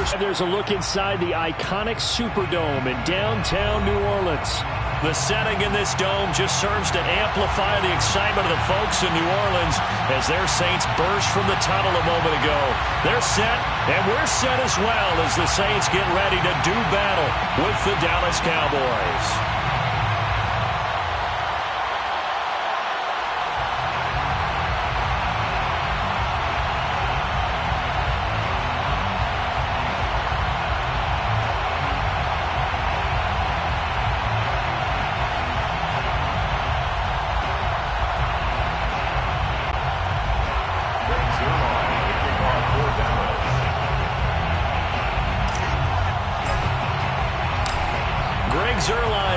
Cowboys. There's a look inside the iconic Superdome in downtown New Orleans. The setting in this dome just serves to amplify the excitement of the folks in New Orleans as their Saints burst from the tunnel a moment ago. They're set, and we're set as well as the Saints get ready to do battle with the Dallas Cowboys.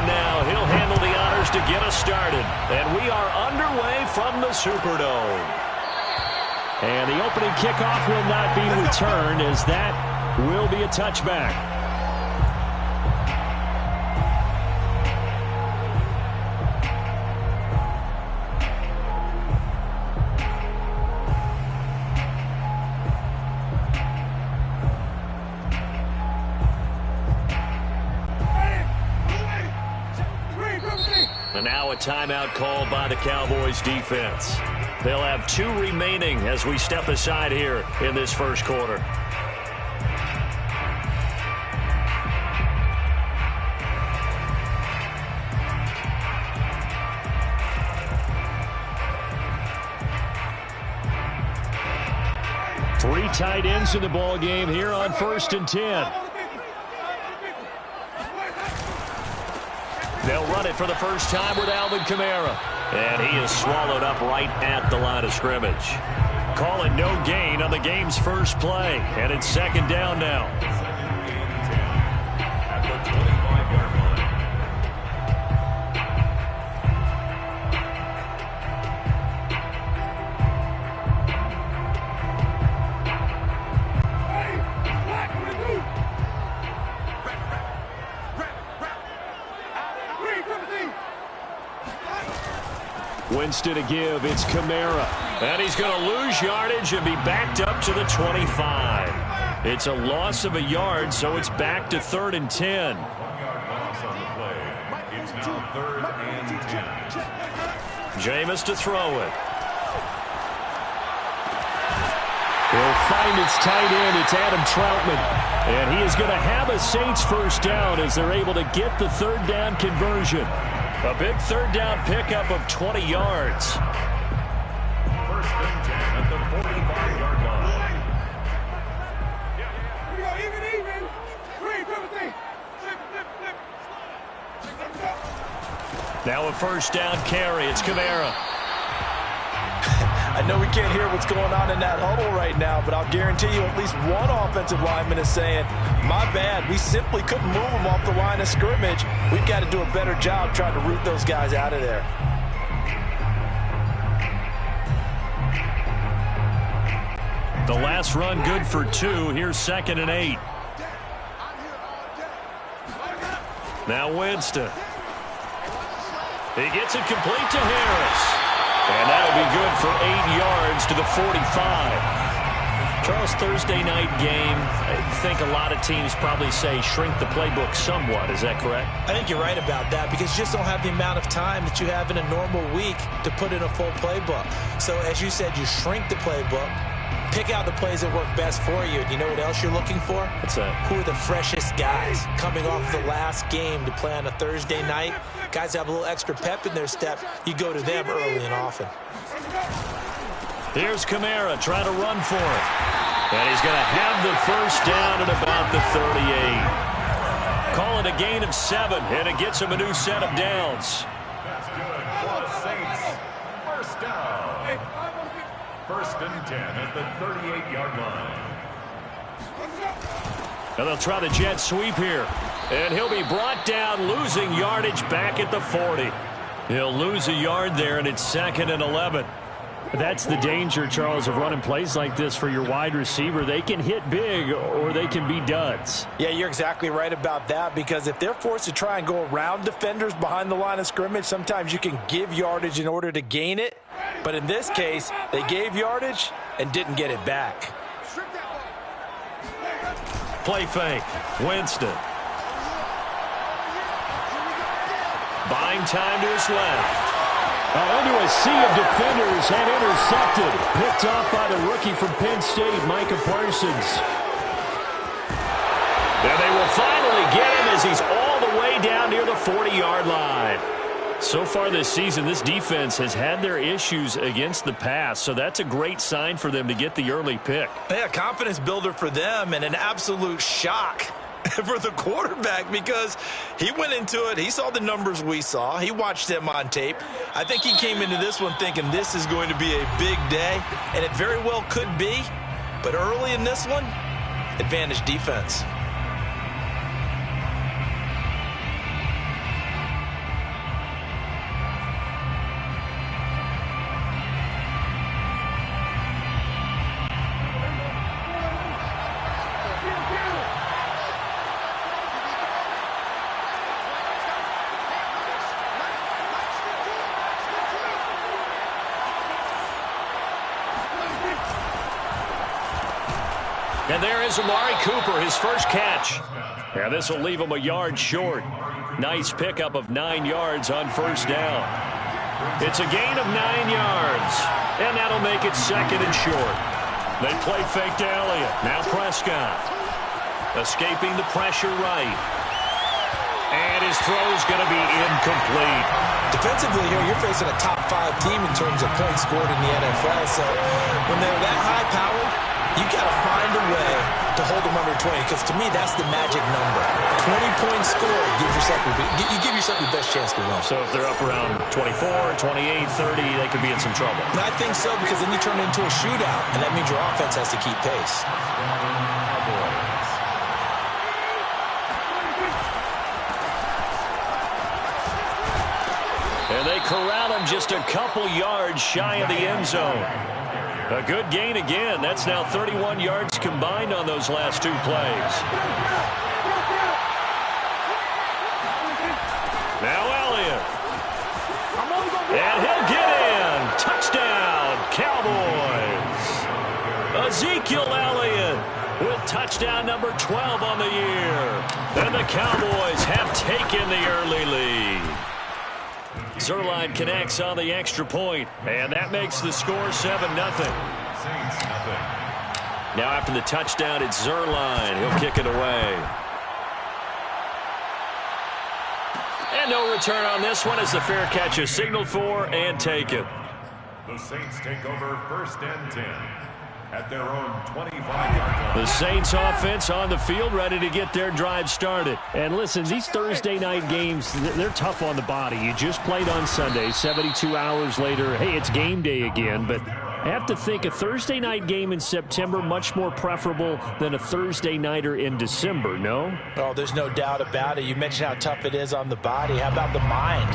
Now he'll handle the honors to get us started, and we are underway from the Superdome. And the opening kickoff will not be returned, as that will be a touchback. And now a timeout called by the Cowboys defense. They'll have 2 remaining as we step aside here in this first quarter. Three tight ends in the ball game here on 1st and 10. They'll run it for the first time with Alvin Kamara. And he is swallowed up right at the line of scrimmage. Call it no gain on the game's first play. And it's 2nd down now. At the 25-yard line. Winston to give. It's Kamara. And he's going to lose yardage and be backed up to the 25. It's a loss of a yard, so it's back to 3rd and 10. 1 yard loss on the play. It's now 3rd and 10. Jameis to throw it. He'll find its tight end. It's Adam Troutman. And he is going to have a Saints first down as they're able to get the 3rd down conversion. A big 3rd down pickup of 20 yards. 1st and 10 at the 45-yard line. Now a 1st down carry. It's Kamara. I know we can't hear what's going on in that huddle right now, but I'll guarantee you at least one offensive lineman is saying, my bad, we simply couldn't move them off the line of scrimmage. We've got to do a better job trying to root those guys out of there. The last run good for 2. Here's 2nd and 8. Now Winston. He gets it complete to Harris. And that'll be good for 8 yards to the 45. Charles, Thursday night game, I think a lot of teams probably say shrink the playbook somewhat. Is that correct? I think you're right about that because you just don't have the amount of time that you have in a normal week to put in a full playbook. So as you said, you shrink the playbook, pick out the plays that work best for you. You know what else you're looking for? What's that? Who are the freshest guys coming off the last game to play on a Thursday night? Guys have a little extra pep in their step. You go to them early and often. Here's Kamara trying to run for it. And he's going to have the first down at about the 38. Call it a gain of 7, and it gets him a new set of downs. That's good for the Saints. First down. 1st and 10 at the 38-yard line. And they'll try the jet sweep here. And he'll be brought down, losing yardage back at the 40. He'll lose a yard there, and it's 2nd and 11. That's the danger, Charles, of running plays like this for your wide receiver. They can hit big or they can be duds. Yeah, you're exactly right about that, because if they're forced to try and go around defenders behind the line of scrimmage, sometimes you can give yardage in order to gain it. But in this case, they gave yardage and didn't get it back. Play fake. Winston. Buying time to his left. Into a sea of defenders and intercepted. Picked off by the rookie from Penn State, Micah Parsons. And they will finally get him as he's all the way down near the 40-yard line. So far this season, this defense has had their issues against the pass, so that's a great sign for them to get the early pick. Yeah, confidence builder for them and an absolute shock for the quarterback because he went into it. He saw the numbers we saw. He watched them on tape. I think he came into this one thinking this is going to be a big day, and it very well could be. But early in this one, advantage defense. And there is Amari Cooper, his first catch. And this will leave him a yard short. Nice pickup of 9 yards on first down. It's a gain of 9 yards. And that'll make it second and short. They play fake to Elliott. Now Prescott. Escaping the pressure right. And his throw's going to be incomplete. Defensively here, you're facing a top 5 team in terms of points scored in the NFL. So when they're that high-powered, you got to find a way to hold them under 20, because to me, that's the magic number. 20 points scored, you give yourself your best chance to win. So if they're up around 24, 28, 30, they could be in some trouble. And I think so, because then you turn it into a shootout, and that means your offense has to keep pace. And they corral him just a couple yards shy of the end zone. A good gain again. That's now 31 yards combined on those last 2 plays. Now Elliott. And he'll get in. Touchdown, Cowboys. Ezekiel Elliott with touchdown number 12 on the year. And the Cowboys have taken the early lead. Zerline connects on the extra point, and that makes the score 7-0. Now after the touchdown, it's Zerline. He'll kick it away. And no return on this one as the fair catch is signaled for and taken. The Saints take over 1st and 10 at their own 25-yard line. The Saints offense on the field, ready to get their drive started. And listen, these Thursday night games, they're tough on the body. You just played on Sunday, 72 hours later. Hey, it's game day again, but I have to think a Thursday night game in September much more preferable than a Thursday nighter in December, no? Oh, there's no doubt about it. You mentioned how tough it is on the body. How about the mind?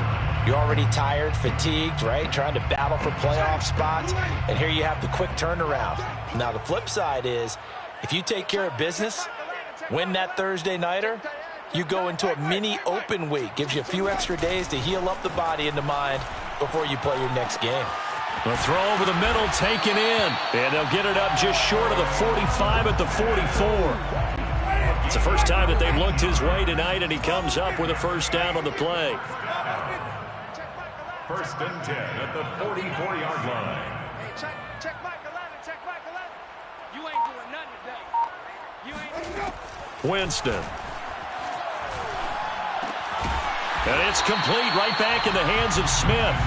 You're already tired, fatigued, right? Trying to battle for playoff spots. And here you have the quick turnaround. Now, the flip side is, if you take care of business, win that Thursday nighter, you go into a mini open week. Gives you a few extra days to heal up the body and the mind before you play your next game. The throw over the middle taken in. And they'll get it up just short of the 45 at the 44. It's the first time that they've looked his way tonight, and he comes up with a first down on the play. 1st and 10 at the 44-yard line. Check Mike 11, check Mike 11. You ain't doing nothing today. You ain't. Winston. And it's complete right back in the hands of Smith.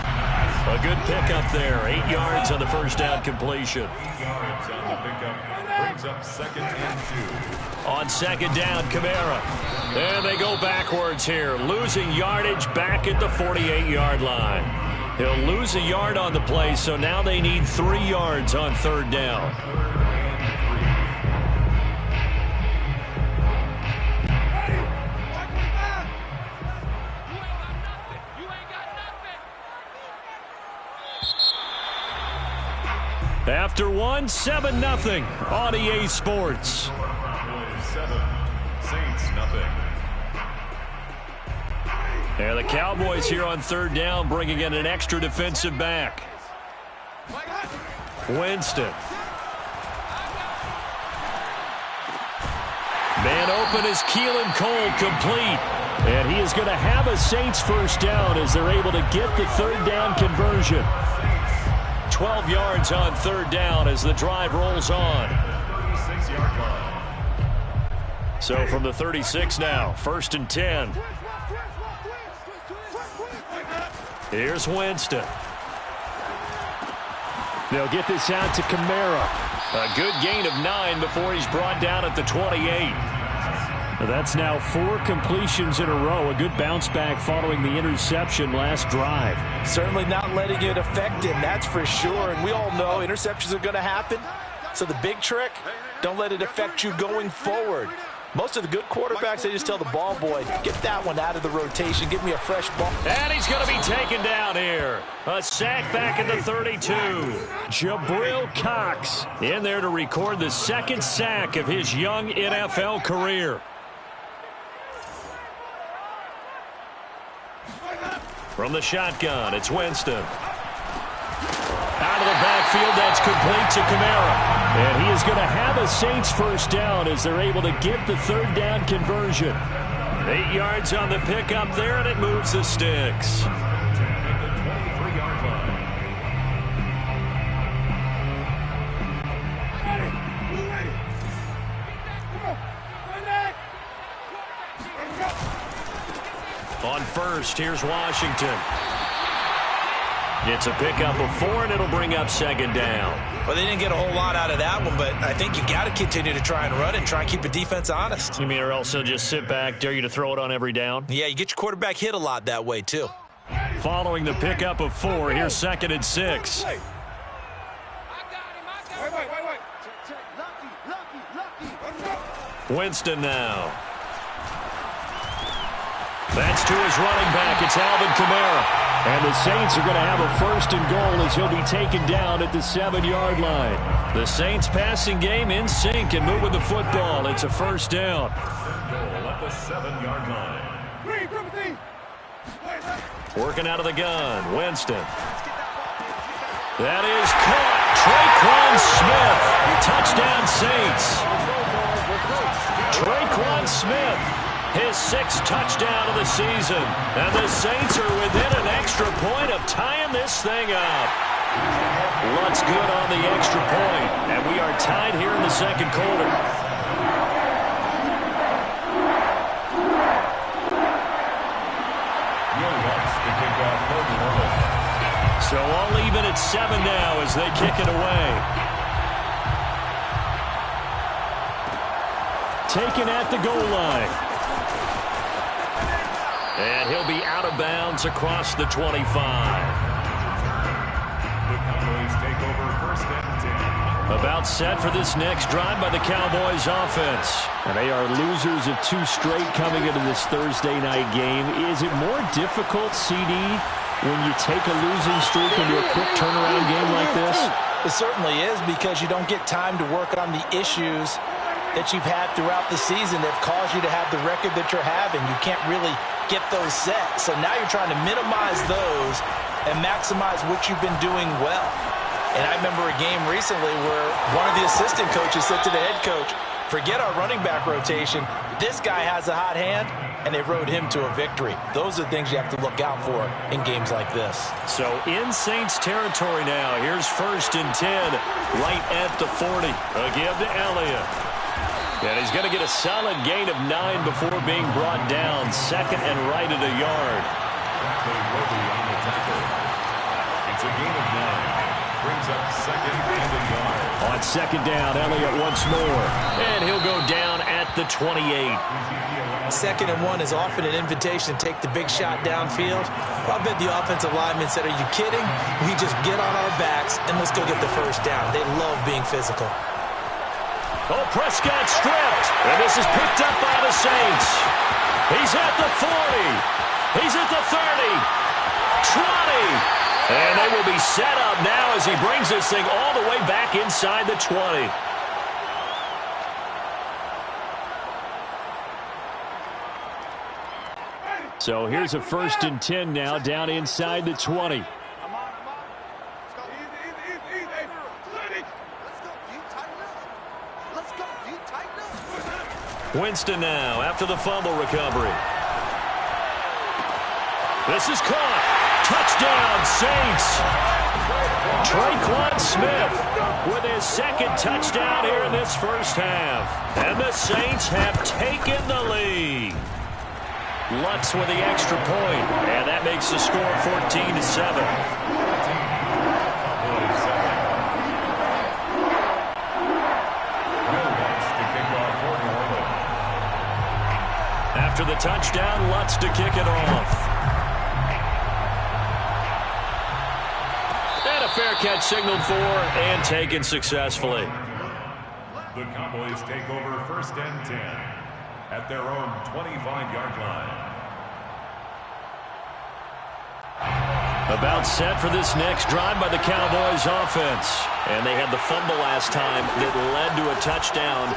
A good pickup there. 8 yards on the first down completion. 8 yards on the pickup. Brings up 2nd and 2. On 2nd down, Kamara. And they go backwards here. Losing yardage back at the 48-yard line. He'll lose a yard on the play, so now they need 3 yards on 3rd down. After one, 7-0 on EA Sports. 7, Saints nothing. And the Cowboys here on 3rd down, bringing in an extra defensive back. Winston. Man open is Keelan Cole, complete. And he is going to have a Saints first down as they're able to get the third down conversion. 12 yards on third down as the drive rolls on. 36-yard line. So from the 36 now, 1st and 10. Here's Winston. They'll get this out to Kamara. A good gain of 9 before he's brought down at the 28. That's now 4 completions in a row. A good bounce back following the interception last drive. Certainly not letting it affect him, that's for sure. And we all know interceptions are going to happen. So the big trick, don't let it affect you going forward. Most of the good quarterbacks, they just tell the ball boy, get that one out of the rotation, give me a fresh ball. And he's going to be taken down here. A sack back at the 32. Jabril Cox in there to record the second sack of his young NFL career. From the shotgun, it's Winston. Out of the backfield, that's complete to Kamara. And he is going to have a Saints first down as they're able to get the third down conversion. 8 yards on the pickup there, and it moves the sticks. On first, here's Washington. It's a pickup of 4, and it'll bring up second down. Well, they didn't get a whole lot out of that one, but I think you got to continue to try and run and try and keep the defense honest. You mean, or else they'll just sit back, dare you to throw it on every down? Yeah, you get your quarterback hit a lot that way, too. Following the pickup of 4, here's 2nd and 6. Winston now. That's to his running back. It's Alvin Kamara. And the Saints are going to have a 1st and goal as he'll be taken down at the 7-yard line. The Saints passing game in sync and moving the football. It's a first down. Goal at the 7-yard line. Working out of the gun, Winston. That is caught. Traquan Smith. Touchdown Saints. Traquan Smith, his 6th touchdown of the season. And the Saints are within an extra point of tying this thing up. Looks good on the extra point. And we are tied here in the second quarter. So all even at 7 now as they kick it away. Taken at the goal line. And he'll be out of bounds across the 25. The Cowboys take over 1st and 10. About set for this next drive by the Cowboys offense. And they are losers of 2 straight coming into this Thursday night game. Is it more difficult, CD, when you take a losing streak into a quick turnaround game like this? It certainly is, because you don't get time to work on the issues that you've had throughout the season that have caused you to have the record that you're having. You can't really get those set. So now you're trying to minimize those and maximize what you've been doing well. And I remember a game recently where one of the assistant coaches said to the head coach, forget our running back rotation. This guy has a hot hand, and they rode him to a victory. Those are things you have to look out for in games like this. So in Saints territory now. Here's 1st and 10 right at the 40. A give to Elliott. And he's going to get a solid gain of 9 before being brought down. 2nd and right at a yard. It's a gain of 9. Brings up 2nd and a yard. On 2nd down, Elliott once more. And he'll go down at the 28. 2nd and 1 is often an invitation to take the big shot downfield. I bet the offensive lineman said, are you kidding? We just get on our backs and let's go get the first down. They love being physical. Oh, Prescott stripped. And this is picked up by the Saints. He's at the 40. He's at the 30. 20. And they will be set up now as he brings this thing all the way back inside the 20. So here's a 1st and 10 now down inside the 20. Winston now after the fumble recovery. This is caught. Touchdown, Saints. Traquan Smith with his second touchdown here in this first half. And the Saints have taken the lead. Lutz with the extra point, and that makes the score 14-7. After the touchdown, Lutz to kick it off. And a fair catch signaled for and taken successfully. The Cowboys take over 1st and 10 at their own 25-yard line. About set for this next drive by the Cowboys offense. And they had the fumble last time that led to a touchdown.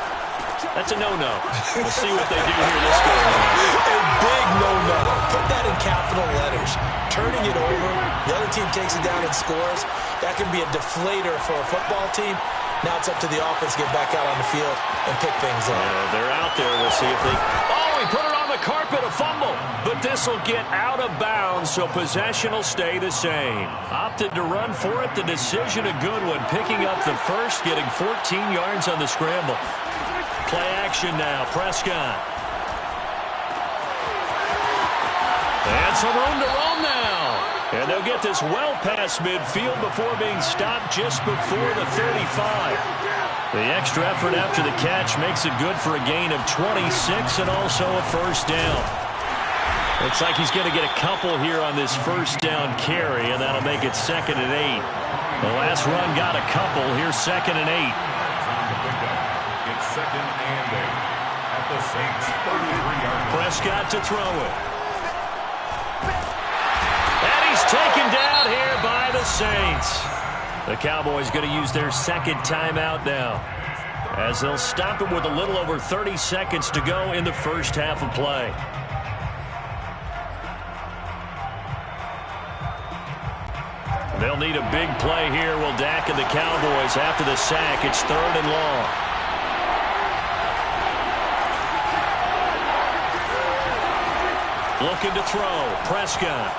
That's a no-no. We'll see what they do here this game. A big no-no. Put that in capital letters. Turning it over, the other team takes it down and scores. That can be a deflator for a football team. Now it's up to the offense to get back out on the field and pick things up. They're out there. We'll see if they... Oh, he put it on the carpet, a fumble. But this will get out of bounds, so possession will stay the same. Opted to run for it. The decision a good one. Picking up the first, getting 14 yards on the scramble. Play action now. Prescott. And some room to roam now. And they'll get this well past midfield before being stopped just before the 35. The extra effort after the catch makes it good for a gain of 26 and also a first down. Looks like he's going to get a couple here on this first down carry, and that'll make it 2nd and 8. The last run got a couple. Here's 2nd and 8. It's 2nd and 8 at the Saints' 33-yard line. Prescott to throw it. And he's taken down here by the Saints. The Cowboys going to use their second timeout now, as they'll stop it with a little over 30 seconds to go in the first half of play. They'll need a big play here. Will Dak and the Cowboys after the sack. It's 3rd and long. Looking to throw. Prescott.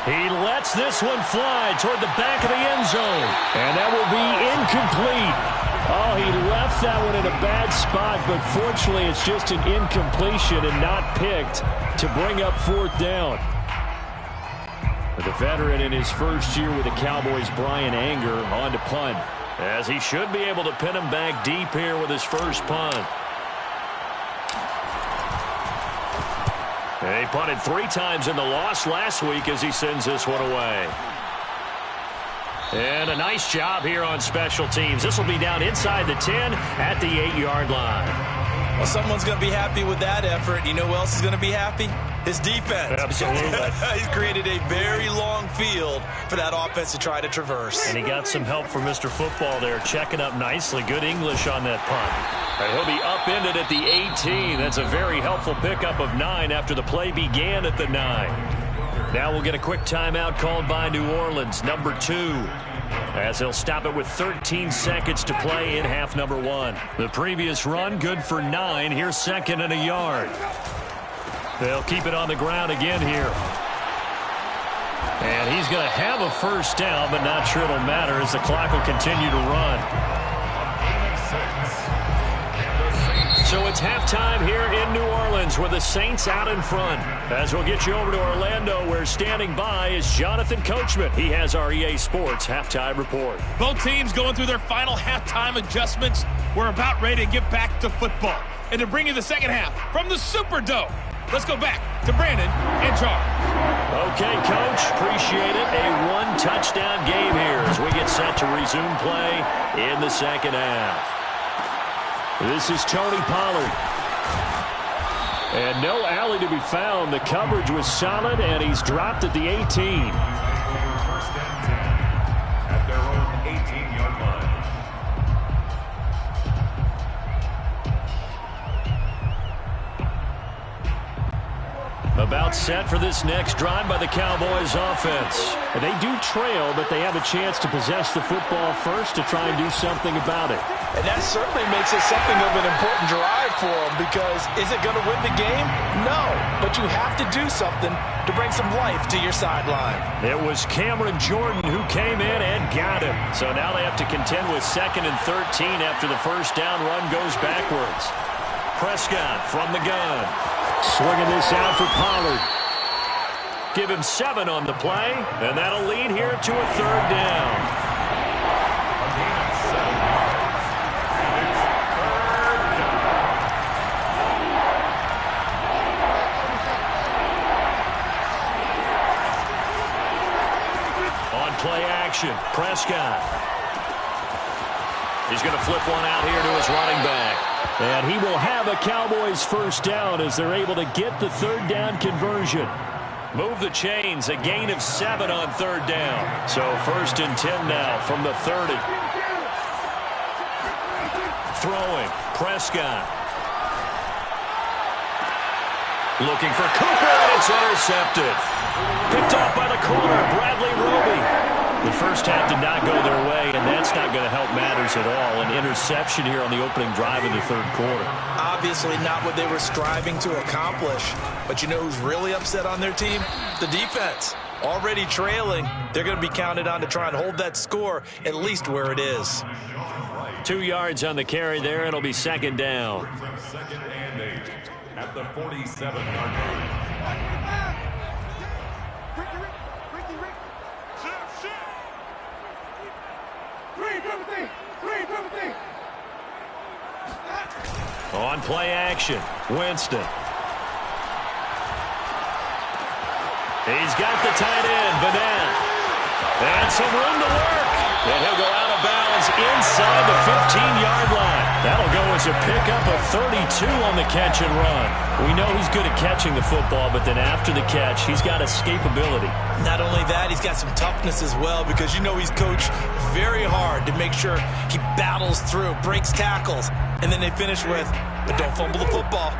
He lets this one fly toward the back of the end zone. And that will be incomplete. Oh, he left that one in a bad spot, but fortunately it's just an incompletion and not picked to bring up 4th down. The veteran in his first year with the Cowboys, Brian Anger, on to punt, as he should be able to pin him back deep here with his first punt. He punted 3 times in the loss last week as he sends this one away. And a nice job here on special teams. This will be down inside the 10 at the 8-yard line. Well, someone's going to be happy with that effort. You know who else is going to be happy? His defense. Absolutely. He's created a very long field for that offense to try to traverse. And he got some help from Mr. Football there, checking up nicely. Good English on that punt. And he'll be upended at the 18. That's a very helpful pickup of 9 after the play began at the 9. Now we'll get a quick timeout called by New Orleans, number 2. As they'll stop it with 13 seconds to play in half number 1. The previous run, good for 9. Here's 2nd and a yard. They'll keep it on the ground again here. And he's going to have a first down, but not sure it'll matter as the clock will continue to run. So it's halftime here in New Orleans with the Saints out in front. As we'll get you over to Orlando, where standing by is Jonathan Coachman. He has our EA Sports halftime report. Both teams going through their final halftime adjustments. We're about ready to get back to football. And to bring you the second half from the Superdome, let's go back to Brandon and Charles. Okay, Coach. Appreciate it. A 1-touchdown game here as we get set to resume play in the second half. This is Tony Pollard. And no alley to be found. The coverage was solid, and he's dropped at the 18. 1st and 10 at their own 18-yard line. About set for this next drive by the Cowboys offense. They do trail, but they have a chance to possess the football first to try and do something about it. And that certainly makes it something of an important drive for them, because is it going to win the game? No, but you have to do something to bring some life to your sideline. It was Cameron Jordan who came in and got him. So now they have to contend with 2nd and 13 after the first down run goes backwards. Prescott from the gun. Swinging this out for Pollard. Give him 7 on the play, and that'll lead here to a 3rd down. Play action. Prescott. He's going to flip one out here to his running back. And he will have a Cowboys first down as they're able to get the 3rd down conversion. Move the chains. A gain of 7 on 3rd down. So 1st and 10 now from the 30. Throwing. Prescott. Looking for Cooper, and it's intercepted. Picked off by the corner, Bradley Roby. The first half did not go their way, and that's not going to help matters at all. An interception here on the opening drive in the 3rd quarter. Obviously not what they were striving to accomplish. But you know who's really upset on their team? The defense. Already trailing. They're going to be counted on to try and hold that score at least where it is. 2 yards on the carry there. It'll be 2nd down. 2nd and 8 at the 47-yard line. On play action, Winston. He's got the tight end, Vanette. And some room to work. And he'll go out of bounds inside the 15-yard line. That'll go as a pickup of 32 on the catch and run. We know he's good at catching the football, but then after the catch, he's got escapability. Not only that, he's got some toughness as well, because you know he's coached very hard to make sure he battles through, breaks tackles, and then they finish with, but don't fumble the football.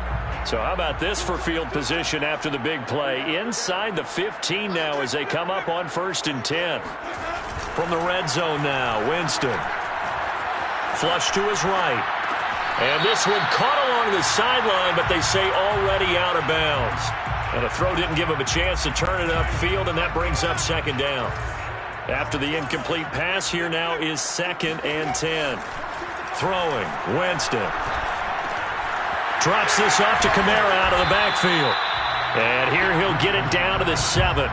So how about this for field position after the big play? Inside the 15 now as they come up on 1st and 10. From the red zone now, Winston. Flush to his right. And this one caught along the sideline, but they say already out of bounds. And the throw didn't give him a chance to turn it upfield, and that brings up 2nd down. After the incomplete pass, here now is 2nd and 10. Throwing, Winston. Drops this off to Kamara out of the backfield. And here he'll get it down to the 7.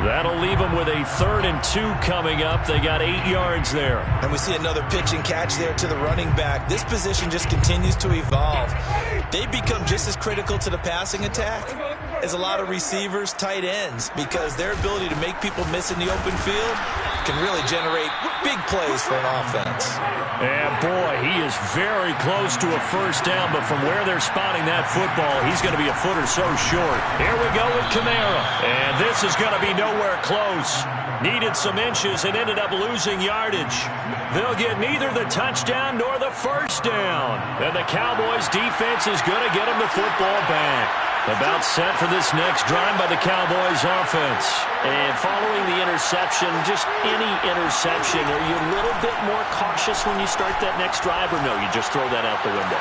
That'll leave them with a 3rd and 2 coming up. They got 8 yards there. And we see another pitch and catch there to the running back. This position just continues to evolve. They become just as critical to the passing attack as a lot of receivers, tight ends, because their ability to make people miss in the open field can really generate big plays for an offense. And boy, he is very close to a first down, but from where they're spotting that football, he's going to be a foot or so short. Here we go with Kamara. And this is going to be nowhere close. Needed some inches and ended up losing yardage. They'll get neither the touchdown nor the first down. And the Cowboys defense is going to get them the football back. About set for this next drive by the Cowboys offense. And following the interception, just any interception, are you a little bit more cautious when you start that next drive, or no, you just throw that out the window?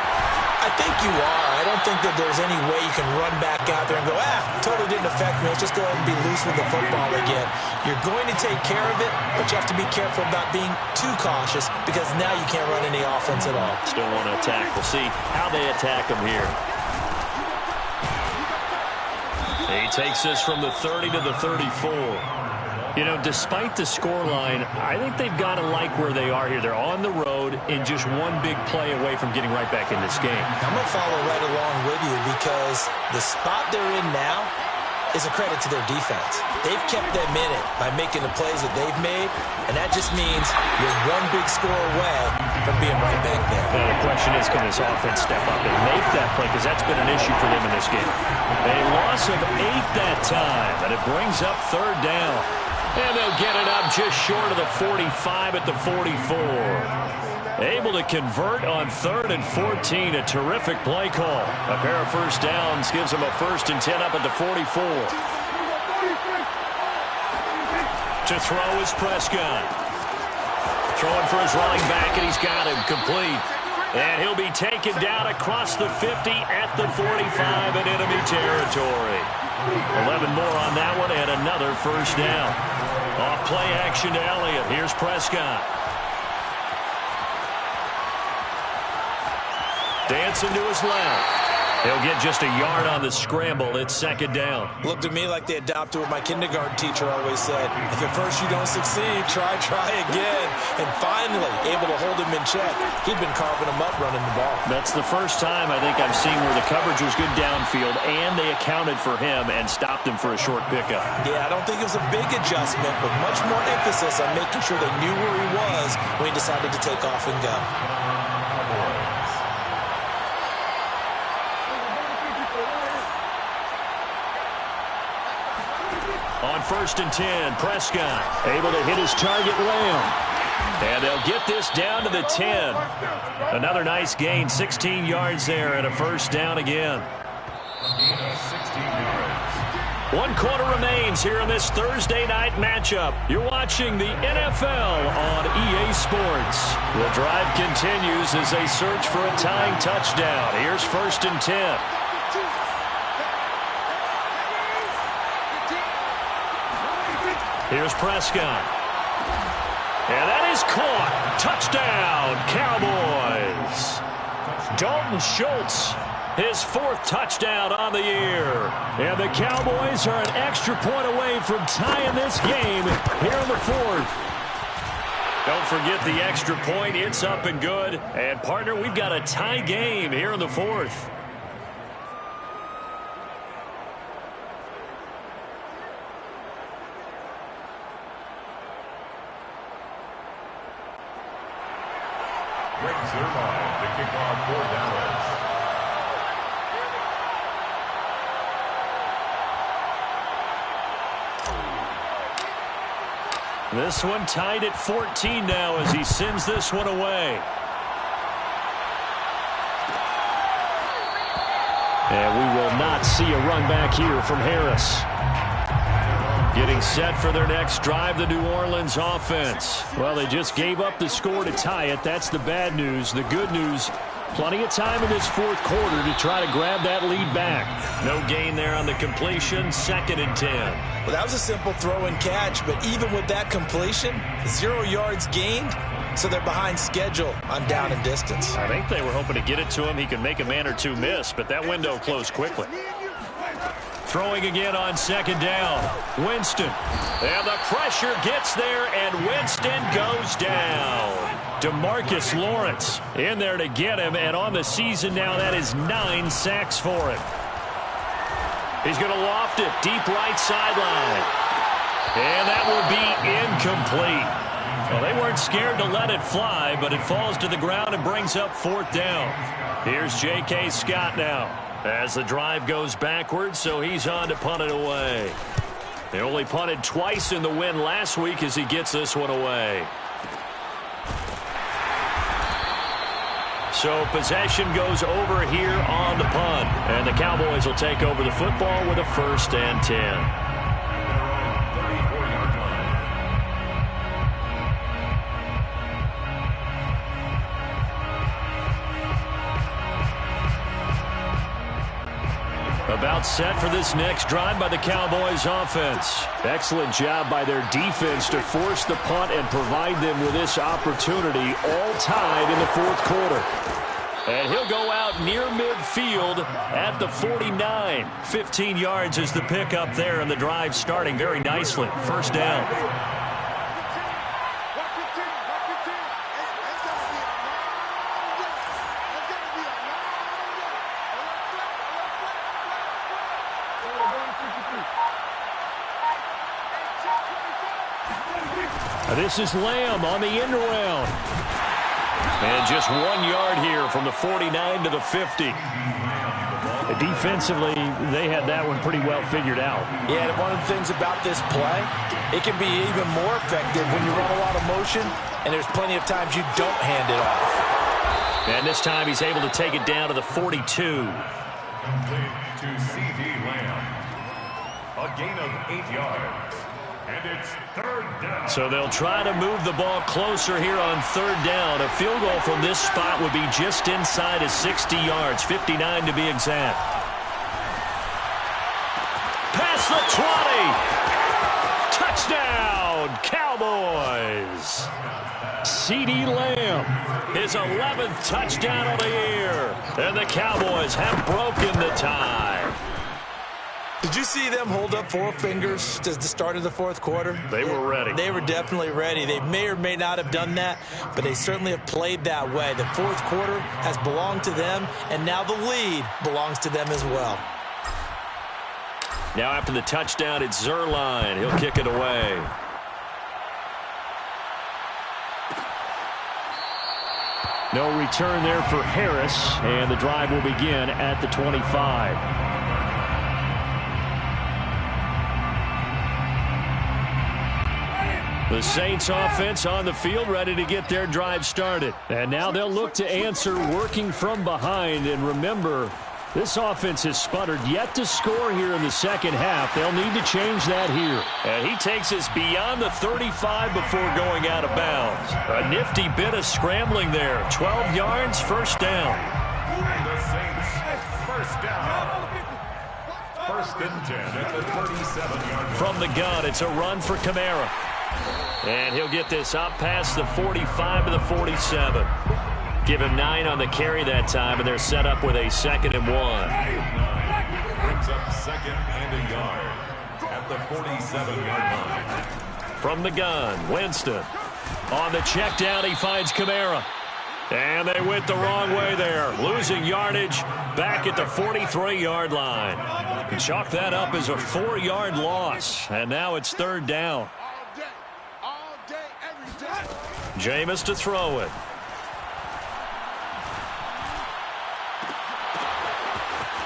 I think you are. I don't think that there's any way you can run back out there and go, totally didn't affect me. Let's just go ahead and be loose with the football again. You're going to take care of it, but you have to be careful about being too cautious, because now you can't run any offense at all. Still want to attack. We'll see how they attack them here. He takes this from the 30 to the 34. You know, despite the scoreline, I think they've got to like where they are here. They're on the road and just one big play away from getting right back in this game. I'm going to follow right along with you, because the spot they're in now is a credit to their defense. They've kept them in it by making the plays that they've made, and that just means you're one big score away from being right back there. Now the question is, can this offense step up and make that play, because that's been an issue for them in this game. A loss of 8 that time, and it brings up 3rd down. And they'll get it up just short of the 45 at the 44. Able to convert on 3rd and 14. A terrific play call. A pair of first downs gives them a 1st and 10 up at the 44. To throw is Prescott. Throwing for his running back, and he's got him complete. And he'll be taken down across the 50 at the 45 in enemy territory. 11 more on that one and another first down. Off play action to Elliott. Here's Prescott. Dancing to his left. He'll get just a yard on the scramble. It's second down. Looked to me like they adopted what my kindergarten teacher always said. If at first you don't succeed, try again. And finally, able to hold him in check. He'd been carving him up running the ball. That's the first time I think I've seen where the coverage was good downfield and they accounted for him and stopped him for a short pickup. Yeah, I don't think it was a big adjustment, but much more emphasis on making sure they knew where he was when he decided to take off and go. On 1st and 10, Prescott able to hit his target, Lamb. And they'll get this down to the 10. Another nice gain, 16 yards there and a first down again. 1 quarter remains here in this Thursday night matchup. You're watching the NFL on EA Sports. The drive continues as they search for a tying touchdown. Here's 1st and 10. Here's Prescott. And that is caught. Touchdown, Cowboys. Dalton Schultz, his 4th touchdown on the year. And the Cowboys are an extra point away from tying this game here in the 4th. Don't forget the extra point. It's up and good. And, partner, we've got a tie game here in the 4th. The kickoff for Dallas. This one tied at 14 now as he sends this one away. And we will not see a run back here from Harris. Getting set for their next drive, the New Orleans offense. Well, they just gave up the score to tie it. That's the bad news. The good news, plenty of time in this 4th quarter to try to grab that lead back. No gain there on the completion, 2nd and 10. Well, that was a simple throw and catch, but even with that completion, 0 yards gained, so they're behind schedule on down and distance. I think they were hoping to get it to him. He could make a man or two miss, but that window closed quickly. Throwing again on 2nd down. Winston. And the pressure gets there, and Winston goes down. DeMarcus Lawrence in there to get him, and on the season now, that is 9 sacks for him. He's going to loft it deep right sideline. And that will be incomplete. Well, they weren't scared to let it fly, but it falls to the ground and brings up 4th down. Here's J.K. Scott now. As the drive goes backwards, so he's on to punt it away. They only punted twice in the win last week as he gets this one away. So possession goes over here on the punt. And the Cowboys will take over the football with a 1st and 10. About set for this next drive by the Cowboys offense. Excellent job by their defense to force the punt and provide them with this opportunity, all tied in the 4th quarter. And he'll go out near midfield at the 49. 15 yards is the pickup there, and the drive starting very nicely. 1st down. This is Lamb on the end around. And just 1 yard here from the 49 to the 50. Defensively, they had that one pretty well figured out. Yeah, and one of the things about this play, it can be even more effective when you run a lot of motion, and there's plenty of times you don't hand it off. And this time he's able to take it down to the 42. Complete to C.D. Lamb. A gain of 8 yards. And it's third down. So they'll try to move the ball closer here on third down. A field goal from this spot would be just inside of 60 yards, 59 to be exact. Past the 20. Touchdown, Cowboys. CeeDee Lamb, his 11th touchdown of the year. And the Cowboys have broken the tie. Did you see them hold up 4 fingers at the start of the fourth quarter? They were ready. They were definitely ready. They may or may not have done that, but they certainly have played that way. The fourth quarter has belonged to them, and now the lead belongs to them as well. Now after the touchdown, it's Zuerlein. He'll kick it away. No return there for Harris, and the drive will begin at the 25. The Saints offense on the field, ready to get their drive started. And now they'll look to answer working from behind. And remember, this offense has sputtered yet to score here in the second half. They'll need to change that here. And he takes us beyond the 35 before going out of bounds. A nifty bit of scrambling there. 12 yards, first down. The Saints, first down. First and 10 at the 37-yard line. From the gun, it's a run for Kamara. And he'll get this up past the 45 to the 47. Give him 9 on the carry that time, and they're set up with a 2nd and 1. Brings up 2nd and a yard at the 47-yard line. From the gun, Winston. On the check down, he finds Kamara. And they went the wrong way there. Losing yardage back at the 43-yard line. Chalk that up as a 4-yard loss. And now it's third down. Jameis to throw it.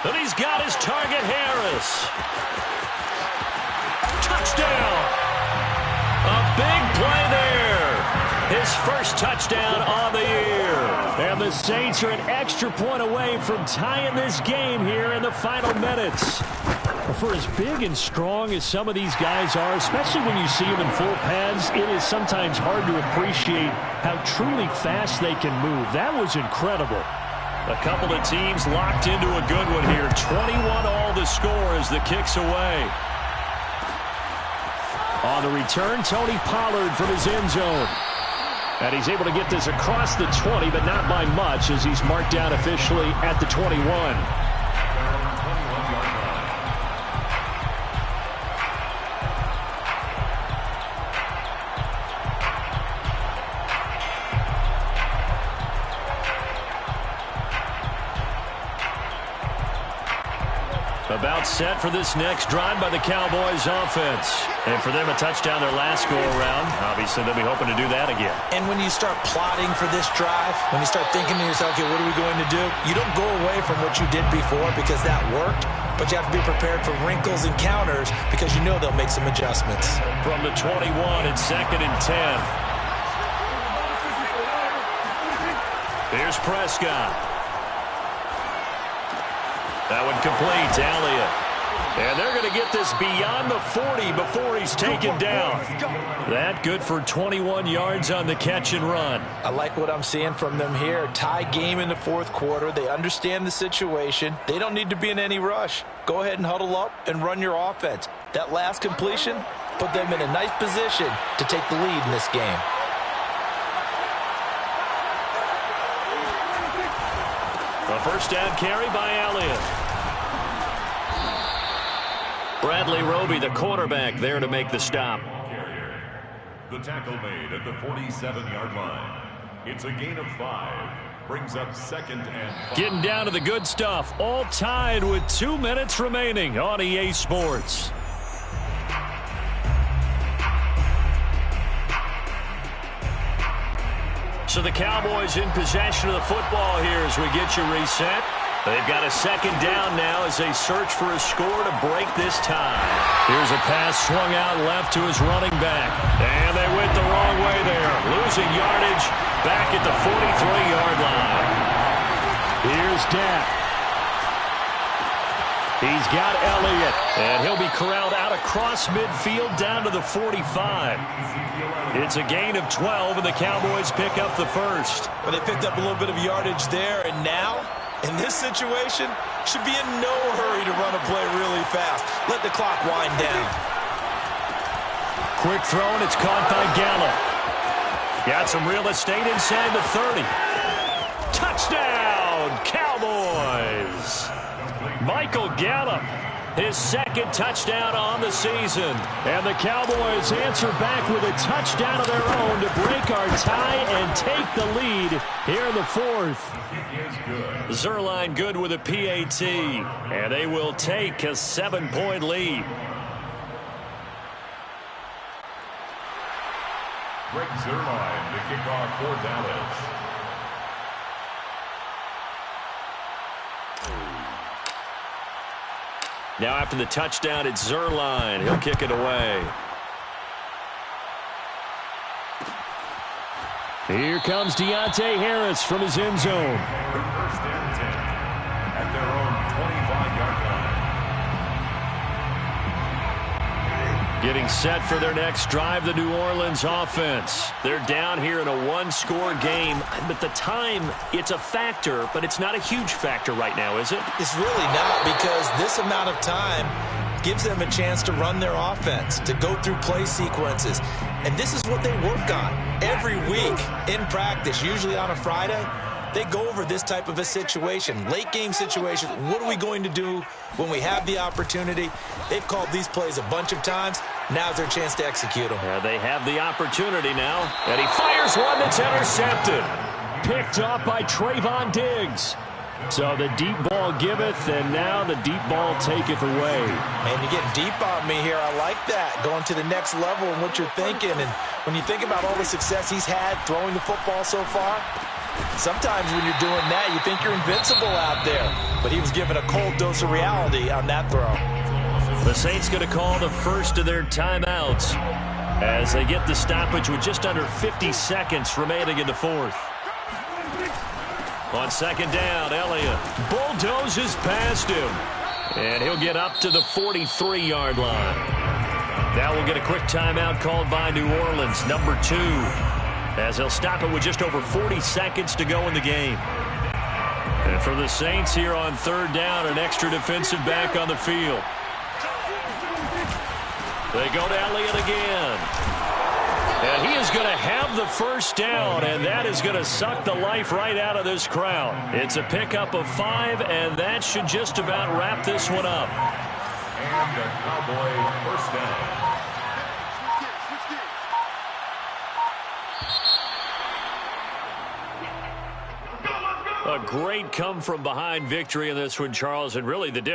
And he's got his target, Harris. Touchdown. A big play there. His first touchdown on the year. And the Saints are an extra point away from tying this game here in the final minutes. For as big and strong as some of these guys are, especially when you see them in full pads, it is sometimes hard to appreciate how truly fast they can move. That was incredible. A couple of teams locked into a good one here. 21-all the score as the kick's away. On the return, Tony Pollard from his end zone. And he's able to get this across the 20, but not by much, as he's marked down officially at the 21. About set for this next drive by the Cowboys offense. And for them, a touchdown their last go-around. Obviously, they'll be hoping to do that again. And when you start plotting for this drive, when you start thinking to yourself, okay, what are we going to do? You don't go away from what you did before because that worked, but you have to be prepared for wrinkles and counters because you know they'll make some adjustments. From the 21, it's 2nd and 10. Here's Prescott. That one complete to Elliott. And they're going to get this beyond the 40 before he's taken down. That good for 21 yards on the catch and run. I like what I'm seeing from them here. Tie game in the fourth quarter. They understand the situation. They don't need to be in any rush. Go ahead and huddle up and run your offense. That last completion put them in a nice position to take the lead in this game. A first down carry by Elliott. Bradley Roby, the quarterback, there to make the stop. The tackle made at the 47-yard line. It's a gain of 5. Brings up 2nd and 5. Getting down to the good stuff. All tied with 2 minutes remaining on EA Sports. So the Cowboys in possession of the football here as we get you reset. They've got a second down now as they search for a score to break this tie. Here's a pass swung out left to his running back. And they went the wrong way there. Losing yardage back at the 43-yard line. Here's Dak. He's got Elliott, and he'll be corralled out across midfield down to the 45. It's a gain of 12, and the Cowboys pick up the first. Well, they picked up a little bit of yardage there, and now, in this situation, should be in no hurry to run a play really fast. Let the clock wind down. Quick throw, and it's caught by Gallup. Got some real estate inside the 30. Touchdown, Cowboys! Michael Gallup, his second touchdown on the season. And the Cowboys answer back with a touchdown of their own to break our tie and take the lead here in the fourth. Zerline good with a PAT, and they will take a 7-point lead. Greg Zerline, the kickoff for Dallas. Now after the touchdown, it's Zerline. He'll kick it away. Here comes Deontay Harris from his end zone. First and 10 at their own 25-yard line. Getting set for their next drive, the New Orleans offense. They're down here in a one-score game, but the time, it's a factor, but it's not a huge factor right now, is it? It's really not, because this amount of time gives them a chance to run their offense, to go through play sequences. And this is what they work on every week in practice, usually on a Friday. They go over this type of a situation, late game situation. What are we going to do when we have the opportunity? They've called these plays a bunch of times. Now's their chance to execute them. Yeah, they have the opportunity now. And he fires one that's intercepted. Picked up by Trayvon Diggs. So the deep ball giveth, and now the deep ball taketh away. Man, you're getting deep on me here. I like that. Going to the next level in what you're thinking. And when you think about all the success he's had throwing the football so far, sometimes when you're doing that, you think you're invincible out there. But he was given a cold dose of reality on that throw. The Saints going to call the first of their timeouts as they get the stoppage with just under 50 seconds remaining in the fourth. On second down, Elliott bulldozes past him. And he'll get up to the 43-yard line. Now we'll get a quick timeout called by New Orleans, number 2. As they'll stop it with just over 40 seconds to go in the game. And for the Saints here on third down, an extra defensive back on the field. They go to Elliott again. And he is going to have the first down, and that is going to suck the life right out of this crowd. It's a pickup of 5, and that should just about wrap this one up. And the Cowboy first down. A great come-from-behind victory in this one, Charles, and really the difference.